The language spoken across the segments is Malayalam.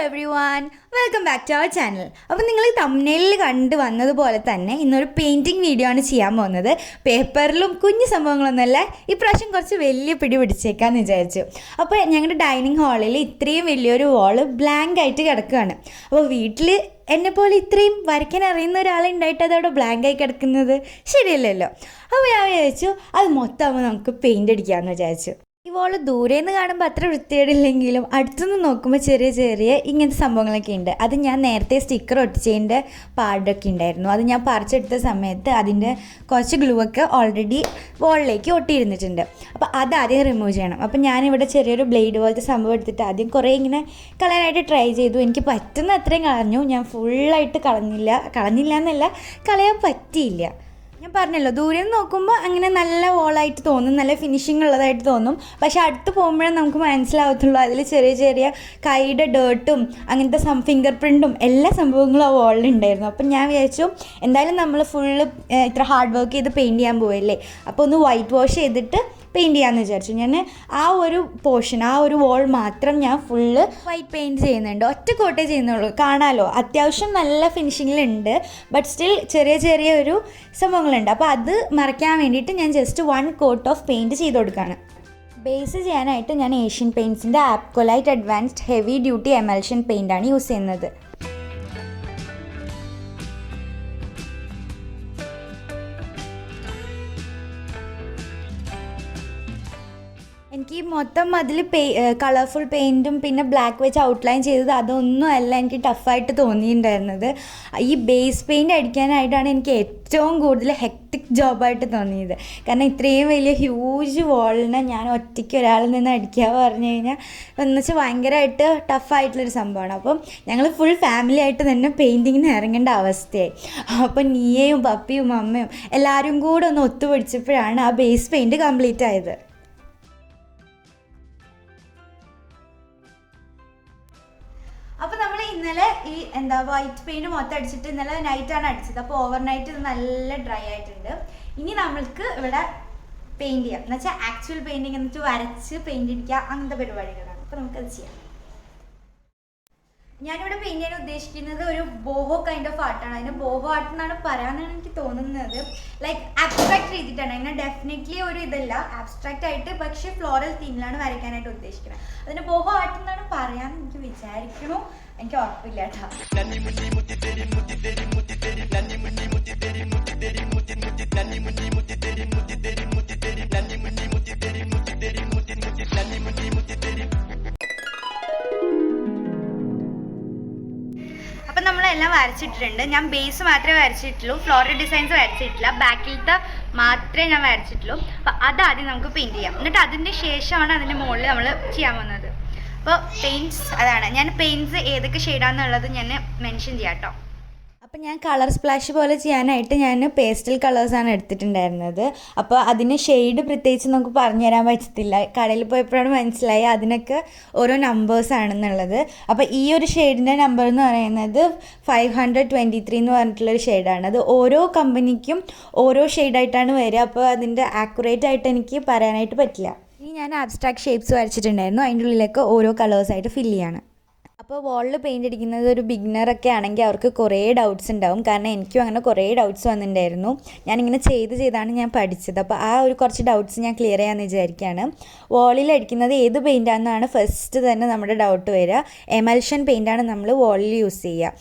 Every one, welcome back to our channel. അപ്പോൾ നിങ്ങൾ തംബ്നെയിലിൽ കണ്ടു വന്നതുപോലെ തന്നെ ഇന്നൊരു പെയിൻറ്റിങ് വീഡിയോ ആണ് ചെയ്യാൻ പോകുന്നത്. പേപ്പറിലും കുഞ്ഞു സംഭവങ്ങളൊന്നുമല്ല, ഇപ്രാവശ്യം കുറച്ച് വലിയ പിടി പിടിച്ചേക്കാമെന്ന് വിചാരിച്ചു. അപ്പോൾ ഞങ്ങളുടെ ഡൈനിങ് ഹാളിൽ ഇത്രയും വലിയൊരു വാള് ബ്ലാങ്ക് ആയിട്ട് കിടക്കുകയാണ്. അപ്പോൾ വീട്ടിൽ എന്നെപ്പോലെ ഇത്രയും വരയ്ക്കാൻ അറിയുന്ന ഒരാളുണ്ടായിട്ട് അതവിടെ ബ്ലാങ്ക് ആയി കിടക്കുന്നത് ശരിയല്ലല്ലോ. അപ്പോൾ ഞാൻ വിചാരിച്ചു അത് മൊത്തമാകുമ്പോൾ നമുക്ക് പെയിൻ്റ് അടിക്കാമെന്ന് വിചാരിച്ചു. ഈ വോള് ദൂരെ നിന്ന് കാണുമ്പോൾ അത്ര വൃത്തികേടില്ലെങ്കിലും അടുത്തുനിന്ന് നോക്കുമ്പോൾ ചെറിയ ചെറിയ ഇങ്ങനത്തെ സംഭവങ്ങളൊക്കെ ഉണ്ട്. അത് ഞാൻ നേരത്തെ സ്റ്റിക്കർ ഒട്ടിച്ചതിൻ്റെ പാടൊക്കെ ഉണ്ടായിരുന്നു. അത് ഞാൻ പറിച്ചെടുത്ത സമയത്ത് അതിൻ്റെ കുറച്ച് ഗ്ലൂ ഒക്കെ ഓൾറെഡി വോളിലേക്ക് ഒട്ടിയിരുന്നിട്ടുണ്ട്. അപ്പോൾ അത് ആദ്യം റിമൂവ് ചെയ്യണം. അപ്പോൾ ഞാനിവിടെ ചെറിയൊരു ബ്ലേഡ് പോലത്തെ സംഭവം എടുത്തിട്ട് ആദ്യം കുറേ ഇങ്ങനെ കളയാനായിട്ട് ട്രൈ ചെയ്തു. എനിക്ക് പറ്റുന്ന അത്രയും കളഞ്ഞു. ഞാൻ ഫുള്ളായിട്ട് കളഞ്ഞില്ല എന്നല്ല, കളയാൻ പറ്റിയില്ല. ഞാൻ പറഞ്ഞല്ലോ, ദൂരെ നിന്ന് നോക്കുമ്പോൾ അങ്ങനെ നല്ല വോളായിട്ട് തോന്നും, നല്ല ഫിനിഷിംഗ് ഉള്ളതായിട്ട് തോന്നും. പക്ഷെ അടുത്ത് പോകുമ്പോഴേ നമുക്ക് മനസ്സിലാവത്തുള്ളൂ അതിൽ ചെറിയ ചെറിയ കൈയുടെ ഡേർട്ടും അങ്ങനത്തെ ഫിംഗർ പ്രിൻറ്റും എല്ലാ സംഭവങ്ങളും ആ വോളിലുണ്ടായിരുന്നു. അപ്പം ഞാൻ വിചാരിച്ചു എന്തായാലും നമ്മൾ ഫുള്ള് ഇത്ര ഹാർഡ് വർക്ക് ചെയ്ത് പെയിൻറ്റ് ചെയ്യാൻ പോവല്ലേ, അപ്പോൾ ഒന്ന് വൈറ്റ് വാഷ് ചെയ്തിട്ട് പെയിൻറ്റ് ചെയ്യാമെന്ന് വിചാരിച്ചു. ഞാൻ ആ ഒരു പോർഷൻ, ആ ഒരു വോൾ മാത്രം ഞാൻ ഫുള്ള് വൈറ്റ് പെയിൻറ്റ് ചെയ്യുന്നുണ്ട്. ഒറ്റ കോട്ടേ ചെയ്യുന്നുള്ളൂ. കാണാമല്ലോ, അത്യാവശ്യം നല്ല ഫിനിഷിങ്ങിലുണ്ട്. ബട്ട് സ്റ്റിൽ ചെറിയ ചെറിയ ഒരു സംഭവങ്ങളുണ്ട്. അപ്പോൾ അത് മറയ്ക്കാൻ വേണ്ടിയിട്ട് ഞാൻ ജസ്റ്റ് 1 കോട്ട് ഓഫ് പെയിൻറ്റ് ചെയ്ത് കൊടുക്കുകയാണ്. ബേസ് ചെയ്യാനായിട്ട് ഞാൻ ഏഷ്യൻ പെയിൻറ്റ്സിൻ്റെ Apcolite advanced heavy duty emulsion പെയിൻ്റാണ് യൂസ് ചെയ്യുന്നത്. എനിക്ക് മൊത്തം അതിൽ കളർഫുൾ പെയിൻറ്റും പിന്നെ ബ്ലാക്ക് വെച്ച് ഔട്ട്ലൈൻ ചെയ്തത് അതൊന്നും അല്ല എനിക്ക് ടഫായിട്ട് തോന്നിയിട്ടുണ്ടായിരുന്നത്. ഈ ബേസ് പെയിൻറ്റ് അടിക്കാനായിട്ടാണ് എനിക്ക് ഏറ്റവും കൂടുതൽ ഹെക്ടിക് ജോബായിട്ട് തോന്നിയത്. കാരണം ഇത്രയും വലിയ ഹ്യൂജ് വോളിനെ ഞാൻ ഒറ്റയ്ക്ക് ഒരാളിൽ നിന്ന് അടിക്കുക പറഞ്ഞു കഴിഞ്ഞാൽ എന്ന് വെച്ചാൽ ഭയങ്കരമായിട്ട് ടഫായിട്ടുള്ളൊരു സംഭവമാണ്. അപ്പം ഞങ്ങൾ ഫുൾ ഫാമിലി ആയിട്ട് തന്നെ പെയിൻറ്റിങ്ങിന് ഇറങ്ങേണ്ട അവസ്ഥയായി. അപ്പം നീയയും പപ്പിയും അമ്മയും എല്ലാവരും കൂടെ ഒന്ന് ഒത്തുപിടിച്ചപ്പോഴാണ് ആ ബേസ് പെയിൻറ്റ് കംപ്ലീറ്റ് ആയത്. അപ്പോൾ നമ്മൾ ഇന്നലെ ഈ വൈറ്റ് പെയിൻറ്റ് മൊത്തം അടിച്ചിട്ട് ഇന്നലെ നൈറ്റാണ് അടിച്ചത്. അപ്പോൾ ഓവർ നൈറ്റ് ഇത് നല്ല ഡ്രൈ ആയിട്ടുണ്ട്. ഇനി നമ്മൾക്ക് ഇവിടെ പെയിൻറ്റ് ചെയ്യാം, എന്ന് വെച്ചാൽ ആക്ച്വൽ പെയിൻറ്റിങ് എന്നിട്ട് വരച്ച് പെയിൻറ്റ് അടിക്കുക, അങ്ങനത്തെ പരിപാടികളാണ്. അപ്പോൾ നമുക്കത് ചെയ്യാം. ഞാനിവിടെ പെയിൻറ്റ് ചെയ്യാൻ ഉദ്ദേശിക്കുന്നത് ഒരു ബോഹോ കൈൻഡ് ഓഫ് ആർട്ടാണ്. അതിന് ബോഹോ ആർട്ട് എന്നാണ് പറയാനാണ് എനിക്ക് തോന്നുന്നത്. ലൈക്ക് ആബ്സ്ട്രാക്ട് ചെയ്തിട്ടാണ്. അതിന് ഡെഫിനറ്റ്ലി ഒരു ഇതല്ല ആബ്സ്ട്രാക്റ്റ് ആയിട്ട്, പക്ഷേ ഫ്ലോറൽ തീമിലാണ് വരയ്ക്കാനായിട്ട് ഉദ്ദേശിക്കുന്നത്. അതിന് ബോഹോ ആർട്ട് എന്നാണ് പറയാമെന്ന് എനിക്ക് വിചാരിക്കണു, എനിക്ക് ഉറപ്പില്ല കേട്ടോ. അപ്പം നമ്മളെല്ലാം വരച്ചിട്ടുണ്ട്. ഞാൻ ബേസ് മാത്രമേ വരച്ചിട്ടുള്ളൂ, ഫ്ലോറൽ ഡിസൈൻസ് വരച്ചിട്ടില്ല. ബാക്കിലത്തെ മാത്രമേ ഞാൻ വരച്ചിട്ടുള്ളൂ. അപ്പം അതാദ്യം നമുക്ക് പെയിൻറ്റ് ചെയ്യാം. എന്നിട്ട് അതിൻ്റെ ശേഷമാണ് അതിൻ്റെ മുകളിൽ നമ്മൾ ചെയ്യാൻ പോകുന്നത്. അപ്പോൾ പെയിൻറ്റ്സ് അതാണ്. ഞാൻ പെയിൻറ്റ്സ് ഏതൊക്കെ ഷെയ്ഡാണെന്നുള്ളത് ഞാൻ മെൻഷൻ ചെയ്യാം കേട്ടോ. അപ്പം ഞാൻ കളർ സ്പ്ലാഷ് പോലെ ചെയ്യാനായിട്ട് ഞാൻ പേസ്റ്റൽ കളേഴ്സാണ് എടുത്തിട്ടുണ്ടായിരുന്നത്. അപ്പോൾ അതിന് ഷെയ്ഡ് പ്രത്യേകിച്ച് നമുക്ക് പറഞ്ഞു തരാൻ പറ്റത്തില്ല. കടയിൽ പോയപ്പോഴാണ് മനസ്സിലായി അതിനൊക്കെ ഓരോ നമ്പേഴ്സാണെന്നുള്ളത്. അപ്പോൾ ഈ ഒരു ഷെയ്ഡിൻ്റെ നമ്പർ എന്ന് പറയുന്നത് 523 എന്ന് പറഞ്ഞിട്ടുള്ളൊരു ഷെയ്ഡാണ്. അത് ഓരോ കമ്പനിക്കും ഓരോ ഷെയ്ഡായിട്ടാണ് വരിക. അപ്പോൾ അതിൻ്റെ ആക്യുറേറ്റ് ആയിട്ട് എനിക്ക് പറയാനായിട്ട് പറ്റില്ല. ഇനി ഞാൻ ആബ്സ്ട്രാക്ട് ഷേപ്സ് വരച്ചിട്ടുണ്ടായിരുന്നു, അതിൻ്റെ ഉള്ളിലേക്ക് ഓരോ കളേഴ്സായിട്ട് ഫില്ല് ചെയ്യാണ്. അപ്പോൾ വാളിൽ പെയിൻ്റ് അടിക്കുന്നത് ഒരു ബിഗിനറൊക്കെ ആണെങ്കിൽ അവർക്ക് കുറേ ഡൗട്ട്സ് ഉണ്ടാവും. കാരണം എനിക്കും അങ്ങനെ കുറേ ഡൗട്ട്സ് വന്നിട്ടുണ്ടായിരുന്നു. ഞാനിങ്ങനെ ചെയ്താണ് ഞാൻ പഠിച്ചത്. അപ്പോൾ ആ ഒരു കുറച്ച് ഡൗട്ട്സ് ഞാൻ ക്ലിയർ ചെയ്യാമെന്ന് വിചാരിക്കുകയാണ്. വാളിൽ അടിക്കുന്നത് ഏത് പെയിൻ്റാണെന്നാണ് ഫസ്റ്റ് തന്നെ നമ്മുടെ ഡൗട്ട് വരിക. എമൽഷൻ പെയിൻ്റാണ് നമ്മൾ വാളിൽ യൂസ് ചെയ്യുക.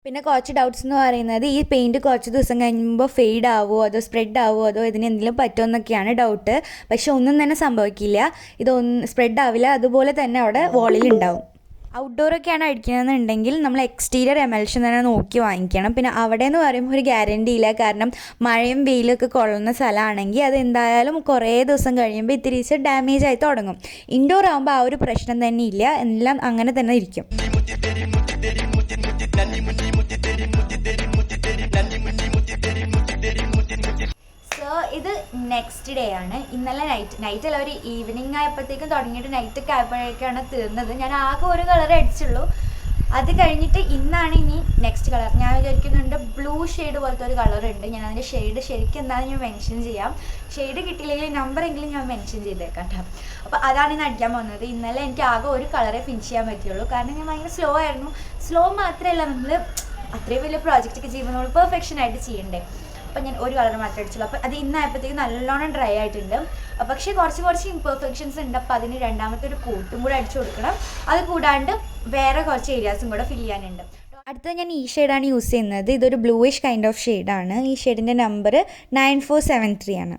പിന്നെ കുറച്ച് ഡൗട്ട്സ് എന്ന് പറയുന്നത് ഈ പെയിൻറ്റ് കുറച്ച് ദിവസം കഴിയുമ്പോൾ ഫെയ്ഡ് ആവുമോ, അതോ സ്പ്രെഡ് ആവുമോ, അതോ ഇതിന് എന്തെങ്കിലും പറ്റുമോ എന്നൊക്കെയാണ് ഡൗട്ട്. പക്ഷെ ഒന്നും തന്നെ സംഭവിക്കില്ല, ഇതൊന്നും സ്പ്രെഡ് ആവില്ല, അതുപോലെ തന്നെ അവിടെ വാളിൽ ഉണ്ടാവും. ഔട്ട്ഡോറൊക്കെയാണ് അടിക്കുന്നതെന്നുണ്ടെങ്കിൽ നമ്മൾ എക്സ്റ്റീരിയർ എമൽഷൻ തന്നെ നോക്കി വാങ്ങിക്കണം. പിന്നെ അവിടെ എന്ന് പറയുമ്പോൾ ഒരു ഗ്യാരണ്ടി ഇല്ല. കാരണം മഴയും വെയിലൊക്കെ കൊള്ളുന്ന സ്ഥലമാണെങ്കിൽ അത് എന്തായാലും കുറേ ദിവസം കഴിയുമ്പോൾ ഇത്തിരി ഡാമേജ് ആയി തുടങ്ങും. ഇൻഡോർ ആകുമ്പോൾ ആ ഒരു പ്രശ്നം തന്നെ ഇല്ല, എല്ലാം അങ്ങനെ തന്നെ ഇരിക്കും. സോ ഇത് നെക്സ്റ്റ് ഡേ ആണ്. ഇന്നലെ നൈറ്റ് അല്ല, ഒരു ഈവനിങ് ആയപ്പോഴത്തേക്കും തുടങ്ങിയിട്ട് നൈറ്റൊക്കെ ആയപ്പോഴേക്കാണ് തീർന്നത്. ഞാൻ ആകെ ഒരു കളർ അടിച്ചുള്ളൂ. അത് കഴിഞ്ഞിട്ട് ഇന്നാണ് ഇനി നെക്സ്റ്റ് കളർ. ഞാൻ വിചാരിക്കുന്നുണ്ട് ബ്ലൂ ഷെയ്ഡ് പോലത്തെ ഒരു കളർ ഉണ്ട്. ഞാൻ അതിൻ്റെ ഷെയ്ഡ് ശരിക്കും എന്താണെന്ന് ഞാൻ മെൻഷൻ ചെയ്യാം. ഷെയ്ഡ് കിട്ടിയില്ലെങ്കിൽ നമ്പറെങ്കിലും ഞാൻ മെൻഷൻ ചെയ്തേക്കാം കേട്ടോ. അപ്പോൾ അതാണ് ഇന്ന് അടിക്കാൻ പോകുന്നത്. ഇന്നലെ എനിക്ക് ആകെ ഒരു കളറേ ഫിനിഷ് ചെയ്യാൻ പറ്റുള്ളൂ, കാരണം ഞാൻ ഭയങ്കര സ്ലോ ആയിരുന്നു. സ്ലോ മാത്രമല്ല, നമ്മൾ അത്രയും വലിയ പ്രോജക്റ്റൊക്കെ ചെയ്യുമ്പോൾ നമ്മൾ പെർഫെക്ഷൻ ആയിട്ട് ചെയ്യണ്ടേ. അപ്പോൾ ഞാൻ ഒരു കളർ മാത്രമേ അടിച്ചുള്ളൂ. അപ്പോൾ അത് ഇന്നായപ്പോഴത്തേക്ക് നല്ലോണം ഡ്രൈ ആയിട്ടുണ്ട്. പക്ഷേ കുറച്ച് ഇംപെർഫെക്ഷൻസ് ഉണ്ട്. അപ്പോൾ അതിന് രണ്ടാമത്തെ ഒരു കോട്ടും കൂടെ അടിച്ചു കൊടുക്കണം. അത് കൂടാണ്ട് വേറെ കുറച്ച് ഏരിയാസും കൂടെ ഫില്ല് ചെയ്യാനുണ്ട്. അടുത്തത് ഞാൻ ഈ ഷെയ്ഡാണ് യൂസ് ചെയ്യുന്നത്. ഇതൊരു ബ്ലൂയിഷ് കൈൻഡ് ഓഫ് ഷെയ്ഡാണ്. ഈ ഷെയ്ഡിൻ്റെ നമ്പർ 9473 ആണ്.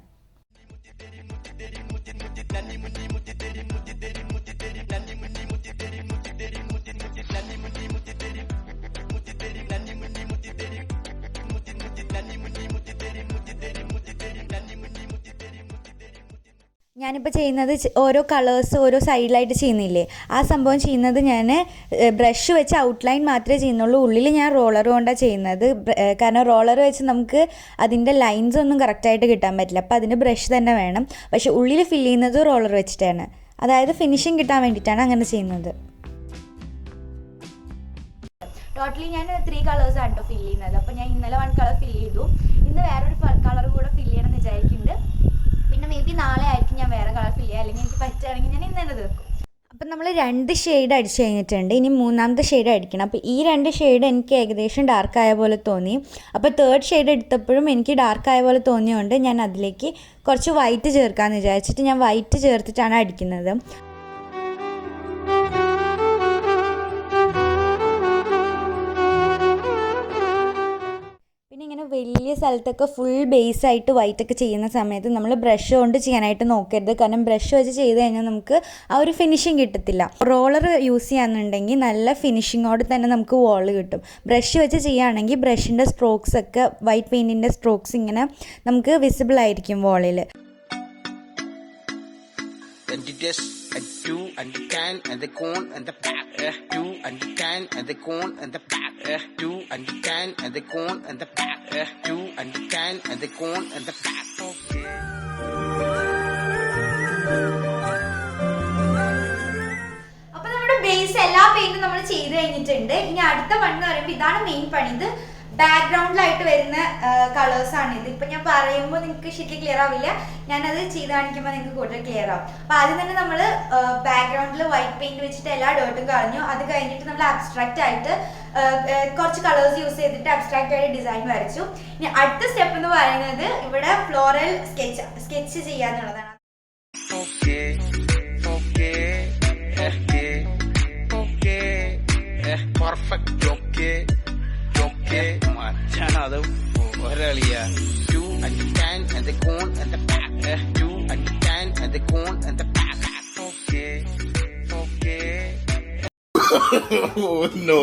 ഞാനിപ്പോൾ ചെയ്യുന്നത് ഓരോ കളേഴ്സ് ഓരോ സൈഡിലായിട്ട് ചെയ്യുന്നില്ലേ, ആ സംഭവം ചെയ്യുന്നത് ഞാൻ ബ്രഷ് വെച്ച് ഔട്ട്ലൈൻ മാത്രമേ ചെയ്യുന്നുള്ളൂ. ഉള്ളിൽ ഞാൻ റോളർ കൊണ്ടാണ് ചെയ്യുന്നത്. കാരണം റോളർ വെച്ച് നമുക്ക് അതിൻ്റെ ലൈൻസ് ഒന്നും കറക്റ്റായിട്ട് കിട്ടാൻ പറ്റില്ല. അപ്പോൾ അതിന് ബ്രഷ് തന്നെ വേണം. പക്ഷേ ഉള്ളിൽ ഫില്ല് ചെയ്യുന്നത് റോളർ വെച്ചിട്ടാണ്. അതായത് ഫിനിഷിങ് കിട്ടാൻ വേണ്ടിയിട്ടാണ് അങ്ങനെ ചെയ്യുന്നത്. ടോട്ടലി ഞാൻ 3 കളേഴ്സാണ് കേട്ടോ ഫില്ല് ചെയ്യുന്നത്. അപ്പോൾ ഞാൻ ഇന്നലെ 1 കളർ ഫില്ല് ചെയ്തു. ഇന്ന് വേറൊരു കളർ കൂടെ ഫില്ല് ചെയ്യണം എന്ന് വിചാരിക്കുന്നുണ്ട്. പിന്നെ മേ ബി നാളെ ആയിരിക്കും ഞാൻ വേറെ കളർ ഫില്ല് ചെയ്യുക, അല്ലെങ്കിൽ എനിക്ക് പറ്റുകയാണെങ്കിൽ ഞാൻ ഇന്ന് തന്നെ തീർക്കും. അപ്പം നമ്മൾ 2 ഷെയ്ഡ് അടിച്ച് കഴിഞ്ഞിട്ടുണ്ട്. ഇനി 3ാമത്തെ ഷെയ്ഡ് അടിക്കണം. അപ്പോൾ ഈ 2 ഷെയ്ഡ് എനിക്ക് ഏകദേശം ഡാർക്കായ പോലെ തോന്നി. അപ്പോൾ 3rd ഷെയ്ഡ് എടുത്തപ്പോഴും എനിക്ക് ഡാർക്കായ പോലെ തോന്നിയതുകൊണ്ട് ഞാൻ അതിലേക്ക് കുറച്ച് വൈറ്റ് ചേർക്കാമെന്ന് വിചാരിച്ചിട്ട് ഞാൻ വൈറ്റ് ചേർത്തിട്ടാണ് അടിക്കുന്നത്. ഇങ്ങനെ വലിയ സ്ഥലത്തൊക്കെ ഫുൾ ബേസായിട്ട് വൈറ്റൊക്കെ ചെയ്യുന്ന സമയത്ത് നമ്മൾ ബ്രഷ് കൊണ്ട് ചെയ്യാനായിട്ട് നോക്കരുത്. കാരണം ബ്രഷ് വെച്ച് ചെയ്ത് കഴിഞ്ഞാൽ നമുക്ക് ആ ഒരു ഫിനിഷിങ് കിട്ടത്തില്ല. റോളർ യൂസ് ചെയ്യാന്നുണ്ടെങ്കിൽ നല്ല ഫിനിഷിങ്ങോട് തന്നെ നമുക്ക് വോള് കിട്ടും. ബ്രഷ് വെച്ച് ചെയ്യുകയാണെങ്കിൽ ബ്രഷിൻ്റെ സ്ട്രോക്സ് ഒക്കെ വൈറ്റ് പെയിൻറ്റിൻ്റെ സ്ട്രോക്സ് ഇങ്ങനെ നമുക്ക് വിസിബിൾ ആയിരിക്കും വോളിൽ. And 2 and the can and the cone and the pack 2 and the can and the cone and the pack 2 and the can and the cone and the pack 2 and the can and the cone and the pack. Okay. അപ്പോൾ നമ്മുടെ ബേസ് എല്ലാ പെയിന്റും നമ്മൾ ചെയ്ത് കഴിഞ്ഞിട്ടുണ്ട്. ഇനി അടുത്ത പണി എന്ന് പറയുമ്പോൾ ഇതാണ് മെയിൻ പണി. ഇത് ബാക്ക്ഗ്രൗണ്ടിലായിട്ട് വരുന്ന കളേഴ്സാണ് ഇത്. ഇപ്പം ഞാൻ പറയുമ്പോൾ നിങ്ങൾക്ക് ശരിക്കും ക്ലിയർ ആവില്ല, ഞാനത് ചെയ്ത് കാണിക്കുമ്പോൾ നിങ്ങൾക്ക് കൂടുതൽ ക്ലിയർ ആവും. അപ്പോൾ ആദ്യം തന്നെ നമ്മൾ ബാക്ക്ഗ്രൗണ്ടിൽ വൈറ്റ് പെയിന്റ് വെച്ചിട്ട് എല്ലാ ഡേർട്ടും കളഞ്ഞു. അത് കഴിഞ്ഞിട്ട് നമ്മൾ അബ്സ്ട്രാക്റ്റ് ആയിട്ട് കുറച്ച് കളേഴ്സ് യൂസ് ചെയ്തിട്ട് അബ്സ്ട്രാക്റ്റ് ആയിട്ട് ഡിസൈൻ വരച്ചു. ഇനി അടുത്ത സ്റ്റെപ്പ് എന്ന് പറയുന്നത് ഇവിടെ ഫ്ലോറൽ സ്കെച്ച് ചെയ്യാന്നുള്ളതാണ്. അത് ഒരളിയ 2 and the can and the cone and the pack 2 and the can and the cone and the pack. Okay. No.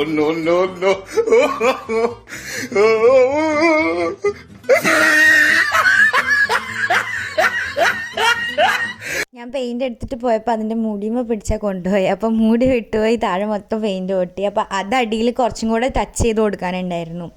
ഞാൻ പെയിന്റ് എടുത്തിട്ട് പോയപ്പോൾ അതിൻ്റെ മുടിമ പിടിച്ചാൽ കൊണ്ടുപോയി. അപ്പോൾ മുടി വിട്ടുപോയി, താഴെ മൊത്തം പെയിന്റ് പൊട്ടി. അപ്പോൾ അത് അടിയിൽ കുറച്ചും കൂടെ ടച്ച് ചെയ്ത് കൊടുക്കാനുണ്ടായിരുന്നു.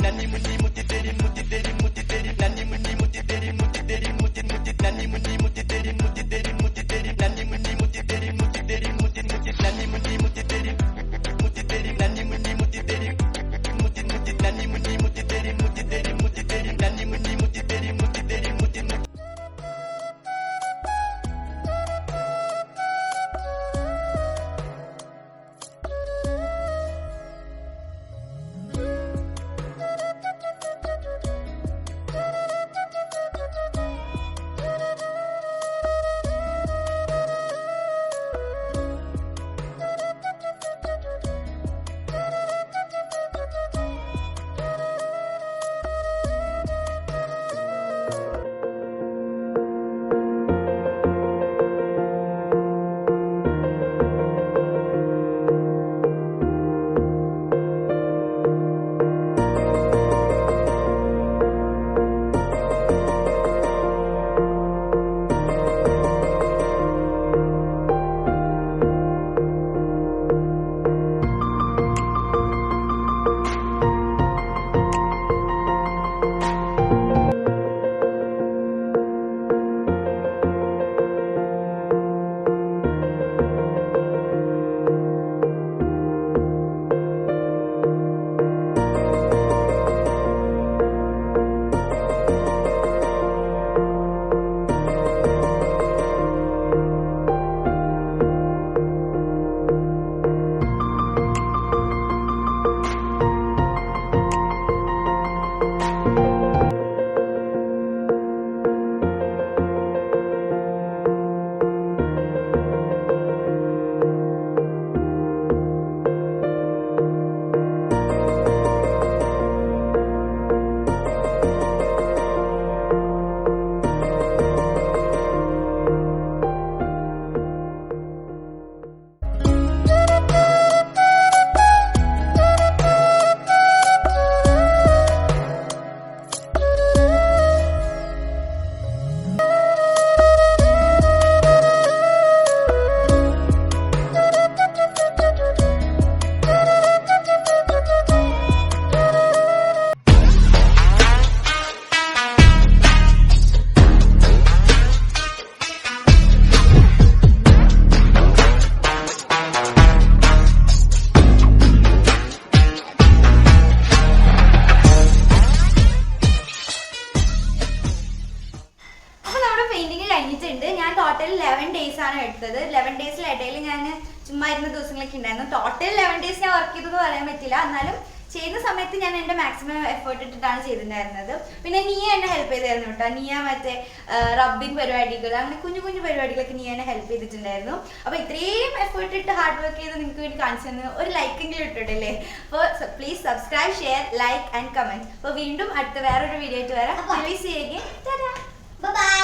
Nani muti teri muti teri muti teri nani muti teri muti teri ദിവസമാണ് എടുത്തത്. 11 ഡേയ്സിൽ ഇടയിൽ ഞാൻ ചുമ്മാ ഇരുന്ന ദിവസങ്ങളൊക്കെ ഉണ്ടായിരുന്നു. ടോട്ടൽ 11 ഡേയ്സ് ഞാൻ വർക്ക് ചെയ്തതെന്ന് പറയാൻ പറ്റില്ല. എന്നാലും ചെയ്യുന്ന സമയത്ത് ഞാൻ എൻ്റെ മാക്സിമം എഫേർട്ട് ഇട്ടിട്ടാണ് ചെയ്തിട്ടുണ്ടായിരുന്നത്. പിന്നെ നീ എന്നെ ഹെൽപ്പ് ചെയ്തായിരുന്നു കേട്ടോ. നീ മറ്റേ റബ്ബിങ് പരിപാടികൾ അങ്ങനെ കുഞ്ഞു കുഞ്ഞു പരിപാടികളൊക്കെ നീ എന്നെ ഹെൽപ്പ് ചെയ്തിട്ടുണ്ടായിരുന്നു. അപ്പോൾ ഇത്രയും എഫേർട്ട് ഇട്ട് ഹാർഡ് വർക്ക് ചെയ്ത് നിങ്ങൾക്ക് വേണ്ടി കാണിച്ചു തന്നു ഒരു ലൈക്കെങ്കിലും ഇട്ടിട്ടില്ലേ. അപ്പോൾ please subscribe, share, like and comment. അപ്പോൾ വീണ്ടും അടുത്ത വേറൊരു വീഡിയോ ആയിട്ട് വരാം. ബൈ.